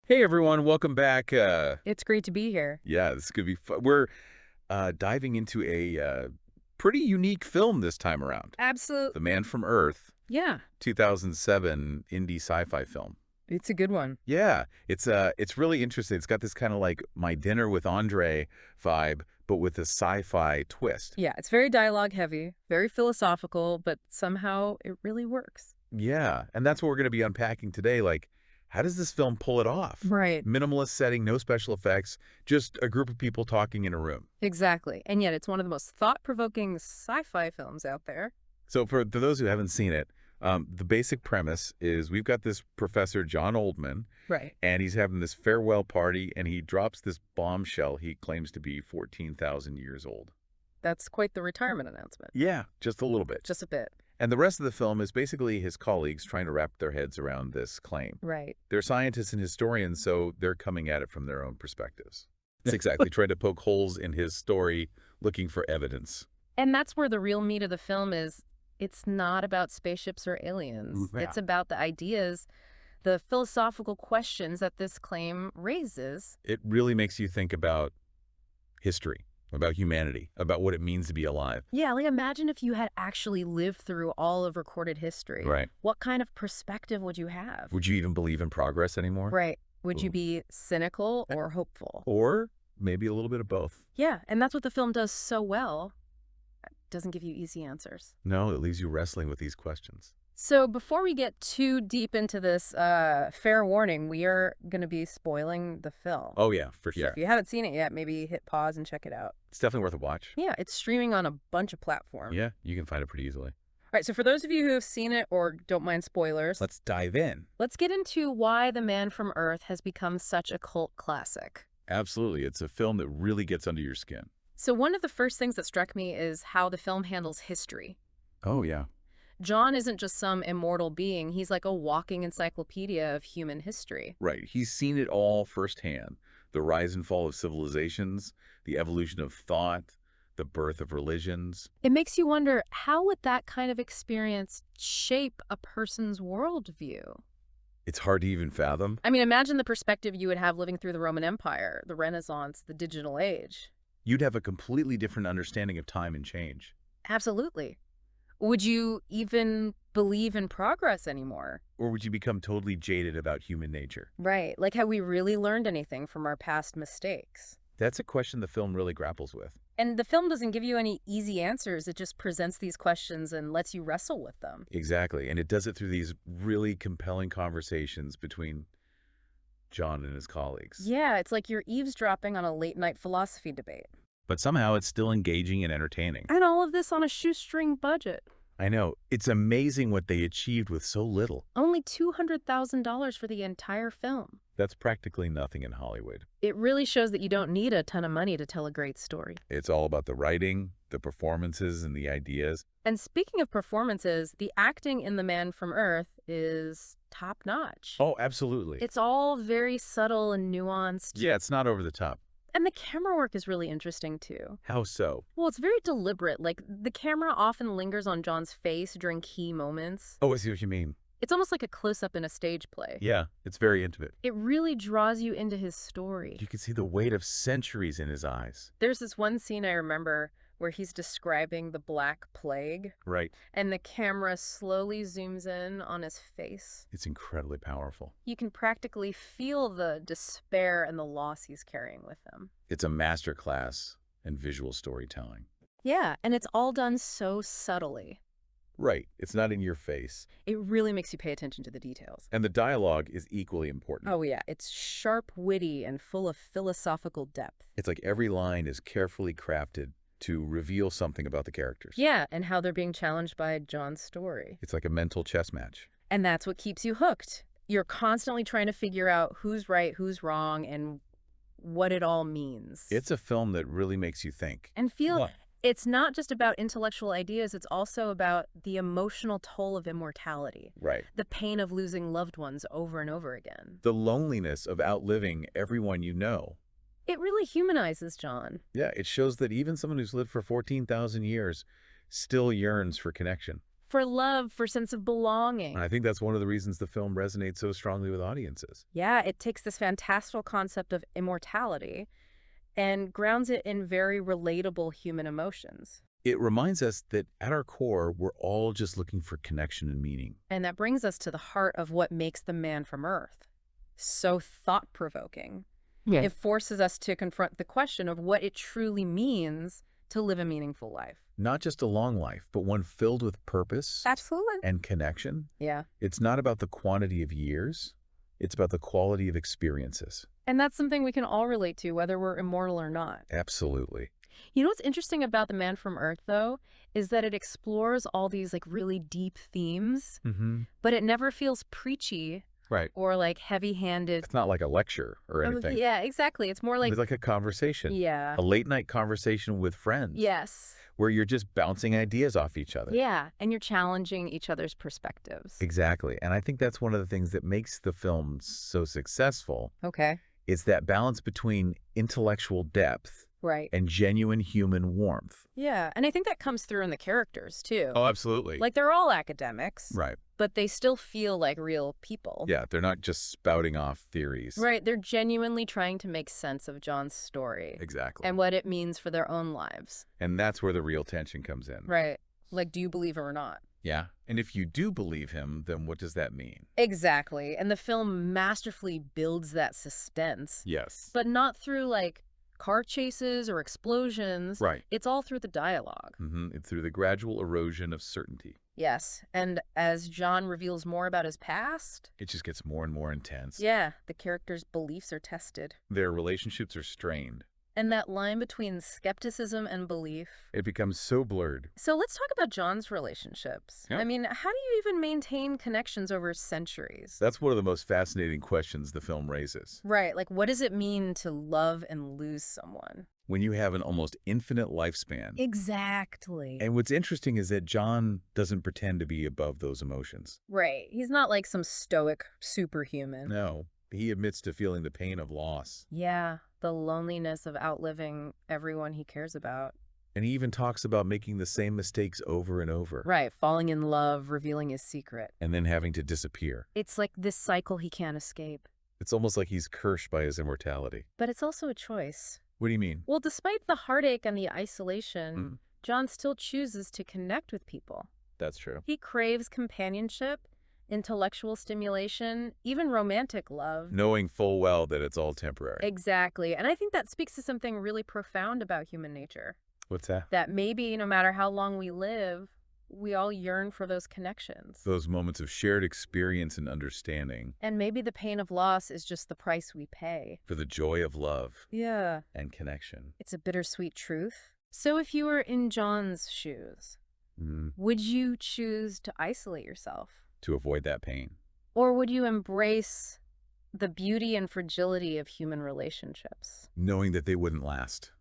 Hey everyone, welcome back. It's great to be here. Yeah, this could be fun. We're diving into a pretty unique film this time around. Absolute. The Man from Earth, Yeah, 2007 indie sci-fi film. it's a good one. Yeah, it's really interesting. It's got this kind of like My Dinner with Andre vibe, but with a sci-fi twist. Yeah, it's very dialogue heavy, very philosophical, but somehow it really works. Yeah, and that's what we're going to be unpacking today. Like, how does this film pull it off? Right. Minimalist setting, no special effects, just a group of people talking in a room. Exactly. And yet it's one of the most thought-provoking sci-fi films out there. So for those who haven't seen it, the basic premise is we've got this professor, John Oldman, Right. and he's having this farewell party, and he drops this bombshell he claims to be 14,000 years old. That's quite the retirement announcement. Yeah, just a little bit. Just a bit. And the rest of the film is basically his colleagues trying to wrap their heads around this claim. Right. They're scientists and historians, so they're coming at it from their own perspectives. It's exactly trying to poke holes in his story, looking for evidence. And that's where the real meat of the film is. It's not about spaceships or aliens. Yeah. It's about the ideas, the philosophical questions that this claim raises. It really makes you think about history, about humanity, about what it means to be alive. Yeah, like imagine if you had actually lived through all of recorded history. Right. What kind of perspective would you have? Would you even believe in progress anymore? Right. Would you Ooh. be cynical or hopeful? Or maybe a little bit of both. Yeah, and that's what the film does so well. It doesn't give you easy answers. No, it leaves you wrestling with these questions. So before we get too deep into this, fair warning, we are going to be spoiling the film. Oh, yeah, for So sure. if you haven't seen it yet, maybe hit pause and check it out. It's definitely worth a watch. Yeah, it's streaming on a bunch of platforms. Yeah, you can find it pretty easily. All right, so for those of you who have seen it or don't mind spoilers, Let's dive in. let's get into why The Man from Earth has become such a cult classic. Absolutely. It's a film that really gets under your skin. So one of the first things that struck me is how the film handles history. Oh, yeah. John isn't just some immortal being, he's like a walking encyclopedia of human history. Right. He's seen it all firsthand. The rise and fall of civilizations, the evolution of thought, the birth of religions. It makes you wonder, how would that kind of experience shape a person's worldview? It's hard to even fathom. I mean, imagine the perspective you would have living through the Roman Empire, the Renaissance, the digital age. You'd have a completely different understanding of time and change. Absolutely. Would you even believe in progress anymore? Or would you become totally jaded about human nature? Right. Like, have we really learned anything from our past mistakes? That's a question the film really grapples with. And the film doesn't give you any easy answers. It just presents these questions and lets you wrestle with them. Exactly. And it does it through these really compelling conversations between John and his colleagues. Yeah, it's like you're eavesdropping on a late-night philosophy debate. But somehow it's still engaging and entertaining. And all of this on a shoestring budget. I know. It's amazing what they achieved with so little. Only $200,000 for the entire film. That's practically nothing in Hollywood. It really shows that you don't need a ton of money to tell a great story. It's all about the writing, the performances, and the ideas. And speaking of performances, the acting in The Man from Earth is top-notch. Oh, absolutely. It's all very subtle and nuanced. Yeah, it's not over the top. And the camera work is really interesting, too. How so? Well, it's very deliberate. Like, the camera often lingers on John's face during key moments. Oh, I see what you mean. It's almost like a close-up in a stage play. Yeah, it's very intimate. It really draws you into his story. You can see the weight of centuries in his eyes. There's this one scene I remember where he's describing the Black Plague, Right. and the camera slowly zooms in on his face. It's incredibly powerful. You can practically feel the despair and the loss he's carrying with him. It's a masterclass in visual storytelling. Yeah, and it's all done so subtly. Right. It's not in your face. It really makes you pay attention to the details. And the dialogue is equally important. Oh yeah, it's sharp, witty, and full of philosophical depth. It's like every line is carefully crafted to reveal something about the characters. Yeah, and how they're being challenged by John's story. It's like a mental chess match. And that's what keeps you hooked. You're constantly trying to figure out who's right, who's wrong, and what it all means. It's a film that really makes you think. And feel What? it's not just about intellectual ideas, it's also about the emotional toll of immortality. Right. The pain of losing loved ones over and over again. The loneliness of outliving everyone you know. It really humanizes John. Yeah, it shows that even someone who's lived for 14,000 years still yearns for connection. For love, for sense of And belonging. I think that's one of the reasons the film resonates so strongly with audiences. Yeah, it takes this fantastical concept of immortality and grounds it in very relatable human emotions. It reminds us that at our core, we're all just looking for connection and meaning. And that brings us to the heart of what makes The Man from Earth so thought-provoking. Yeah. It forces us to confront the question of what it truly means to live a meaningful life. Not just a long life, but one filled with purpose Absolutely. and connection. Yeah. It's not about the quantity of years. It's about the quality of experiences. And that's something we can all relate to, whether we're immortal or not. Absolutely. You know what's interesting about The Man from Earth, though, is that it explores all these like really deep themes, Mm-hmm. but it never feels preachy Right. or like heavy-handed. It's not like a lecture or anything. Yeah, exactly. It's more like, It's like a conversation. yeah, A late night conversation with friends. yes, Where you're just bouncing ideas off each other. yeah, and you're challenging each other's perspectives. Exactly. And I think that's one of the things that makes the film so successful. Okay, It's that balance between intellectual depth right. and genuine human warmth. Yeah, and I think that comes through in the characters, too. Oh, absolutely. Like, they're all academics, Right. but they still feel like real people. Yeah, they're not just spouting off theories. Right, they're genuinely trying to make sense of John's story Exactly. and what it means for their own lives. And that's where the real tension comes in. Right. Like, do you believe him or not? Yeah. And if you do believe him, then what does that mean? Exactly. And the film masterfully builds that suspense, Yes. but not through, like, car chases or explosions. Right. It's all through the dialogue. It's through the gradual erosion of certainty. Yes. And as John reveals more about his past, It just gets more and more intense. yeah, the character's beliefs are tested. Their relationships are strained. And that line between skepticism and belief. It becomes so blurred. So let's talk about John's relationships. Yeah. I mean, how do you even maintain connections over centuries? That's one of the most fascinating questions the film raises. Right. Like, what does it mean to love and lose someone? When you have an almost infinite lifespan. Exactly. And what's interesting is that John doesn't pretend to be above those emotions. Right. He's not like some stoic superhuman. No, he admits to feeling the pain of loss. Yeah, the loneliness of outliving everyone he cares about. And he even talks about making the same mistakes over and over. Right, falling in love, revealing his secret. And then having to disappear. It's like this cycle he can't escape. It's almost like he's cursed by his immortality. But it's also a choice. What do you mean? Well, despite the heartache and the isolation, John still chooses to connect with people. That's true. He craves companionship, intellectual stimulation, even romantic love. Knowing full well that it's all temporary. Exactly. And I think that speaks to something really profound about human nature. What's that? That maybe no matter how long we live, we all yearn for those connections. Those moments of shared experience and understanding. And maybe the pain of loss is just the price we pay. For the joy of love Yeah. and connection. It's a bittersweet truth. So if you were in John's shoes, would you choose to isolate yourself? To avoid that pain. Or would you embrace the beauty and fragility of human relationships? Knowing that they wouldn't last.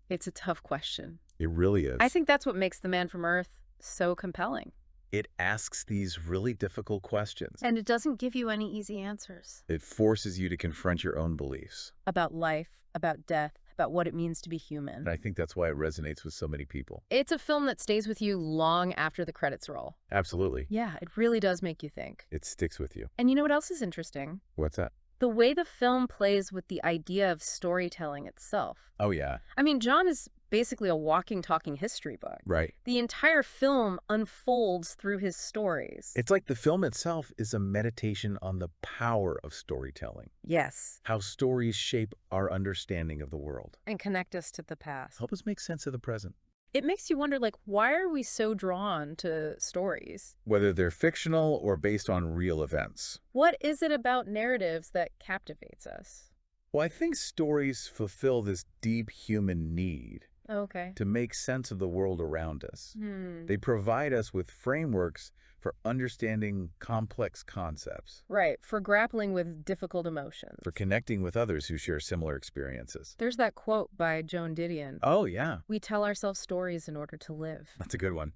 It's a tough question. It really is. I think that's what makes The Man from Earth so compelling. It asks these really difficult questions. And it doesn't give you any easy answers. It forces you to confront your own beliefs. About life, about death, about what it means to be human. And I think that's why it resonates with so many people. It's a film that stays with you long after the credits roll. Absolutely. Yeah, it really does make you think. It sticks with you. And you know what else is interesting? What's that? The way the film plays with the idea of storytelling itself. Oh, yeah. I mean, John is basically a walking, talking history book. Right. The entire film unfolds through his stories. It's like the film itself is a meditation on the power of storytelling. Yes. How stories shape our understanding of the world. And connect us to the past. Help us make sense of the present. It makes you wonder, like, why are we so drawn to stories? Whether they're fictional or based on real events. What is it about narratives that captivates us? Well, I think stories fulfill this deep human need Okay. to make sense of the world around us. Hmm. They provide us with frameworks for understanding complex concepts, Right, for grappling with difficult emotions. for connecting with others who share similar experiences. There's that quote by Joan Didion. Oh, yeah. We tell ourselves stories in order to live. That's a good one.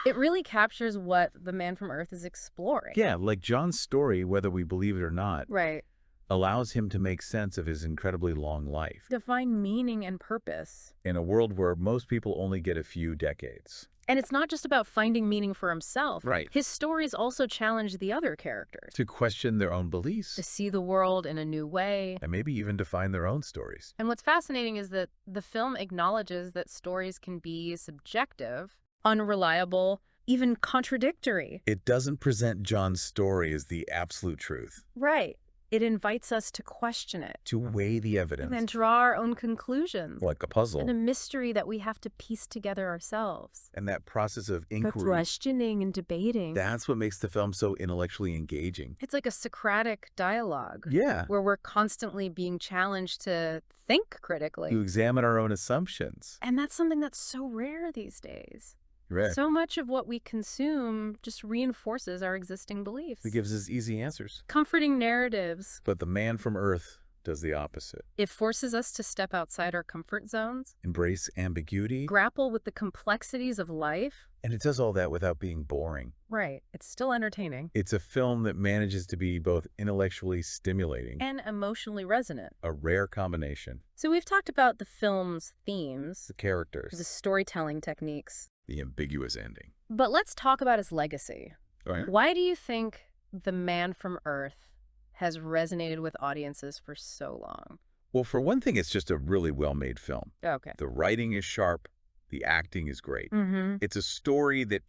It really captures what The Man from Earth is exploring. Yeah, like John's story, whether we believe it or not, Right. allows him to make sense of his incredibly long life Define meaning and purpose. in a world where most people only get a few decades. And it's not just about finding meaning for himself. Right. His stories also challenge the other characters To question their own to beliefs see the world in a new way. and maybe even define their own stories. And what's fascinating is that the film acknowledges that stories can be subjective, unreliable, even contradictory. It doesn't present John's story as the absolute truth, Right. It invites us to question it to weigh the and then evidence draw our own conclusions. like a And a puzzle. mystery that we have to piece together ourselves. And that process of But inquiry, questioning and debating. that's what makes the film so intellectually engaging. It's like a Socratic dialogue. Yeah. Where we're constantly being challenged to think critically. To examine our own assumptions. And that's something that's so rare these days. Right. So much of what we consume just reinforces our existing beliefs. It gives us easy answers. Comforting narratives. But the man from Earth does the opposite. It forces us to step outside our comfort zones, Embrace ambiguity. grapple with the complexities of life. And it does all that without being boring. Right. It's still entertaining. It's a film that manages to be both intellectually stimulating, And emotionally resonant. a rare combination. So we've talked about the film's themes, The the characters, storytelling techniques, the ambiguous ending. but let's talk about his legacy. Oh, yeah? Why do you think The Man from Earth has resonated with audiences for so long? Well, for one thing, it's just a really well-made film. Okay. The writing is sharp. The acting is great. Mm-hmm. It's a story that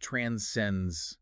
transcends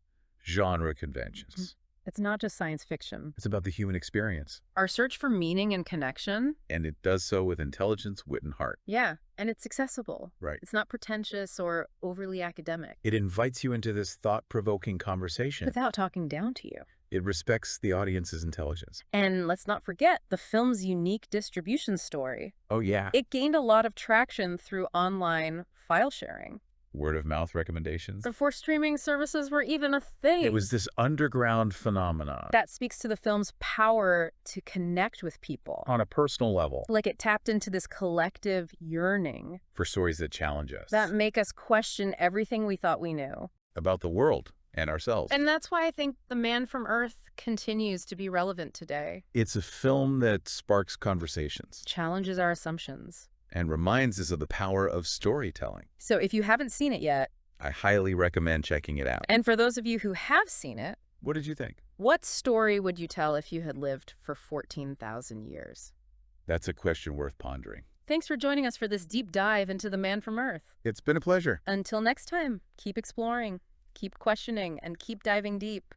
genre conventions. It's not just science fiction. It's about the human experience. Our search for meaning and connection, And it does so with intelligence, wit, and heart. yeah, and it's accessible. Right. It's not pretentious or overly academic. It invites you into this thought-provoking conversation. Without talking down to you. It respects the audience's intelligence. And let's not forget the film's unique distribution story. Oh, yeah. It gained a lot of traction through online file sharing. Word-of-mouth recommendations. Before streaming services were even a thing. It was this underground phenomenon That speaks to the film's power to connect with people. on a personal level Like it tapped into this collective yearning for stories that challenge us that make us question everything we thought we knew. about the world and ourselves. And that's why I think The Man from Earth continues to be relevant today. It's a film that sparks conversations Challenges our assumptions. and reminds us of the power of storytelling. So if you haven't seen it yet, I highly recommend checking it out. and for those of you who have seen it, What did you think? what story would you tell if you had lived for 14,000 years? That's a question worth pondering. Thanks for joining us for this deep dive into The Man from Earth. It's been a pleasure. Until next time, keep exploring, keep questioning, and keep diving deep.